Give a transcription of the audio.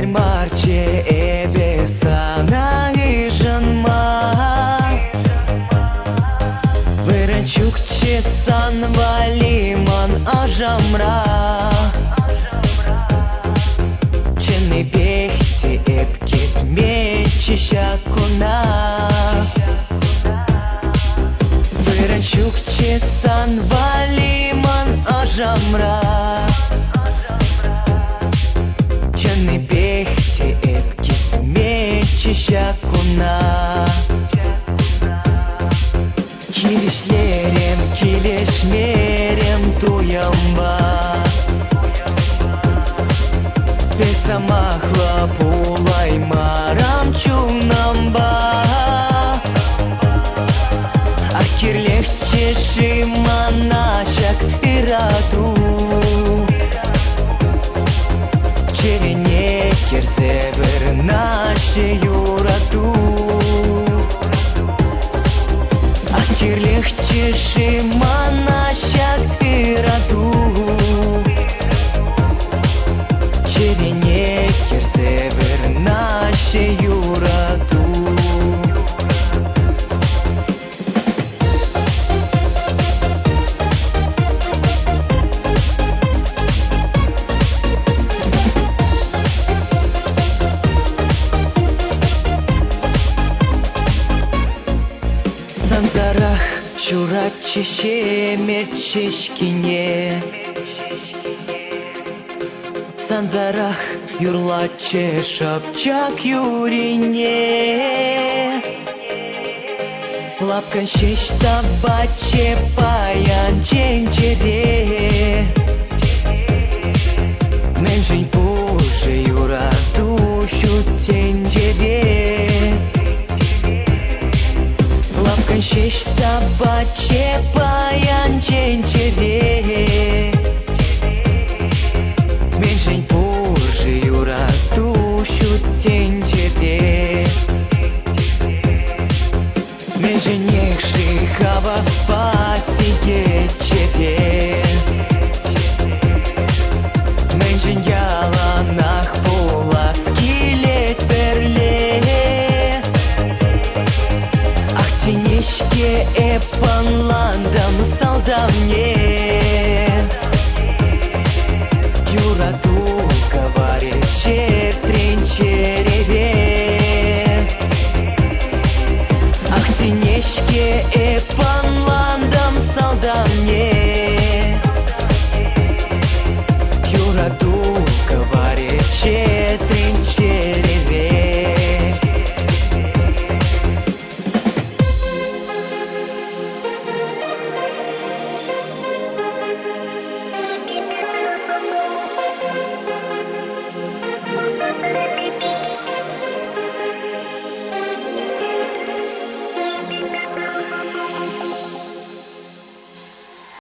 Marche ebe sana hijinma Verençukçe san valiman ajamra Çeni behti ep gitmeçi şakuna Verençukçe san valiman ajamra Şakuna Kilişlerim kilişmerim duyamba Besamahla pulaymaram çunamba Akirlehçe şimanaşak iradu Çeline kirse bir naşeyu Легче шимана шакираду Черене керсевер наше юраду Сандарах Şuratçı şemet şeşkine Sanzarах юрлаче шапчак юрине Лапкан шеш собаче паян ченчере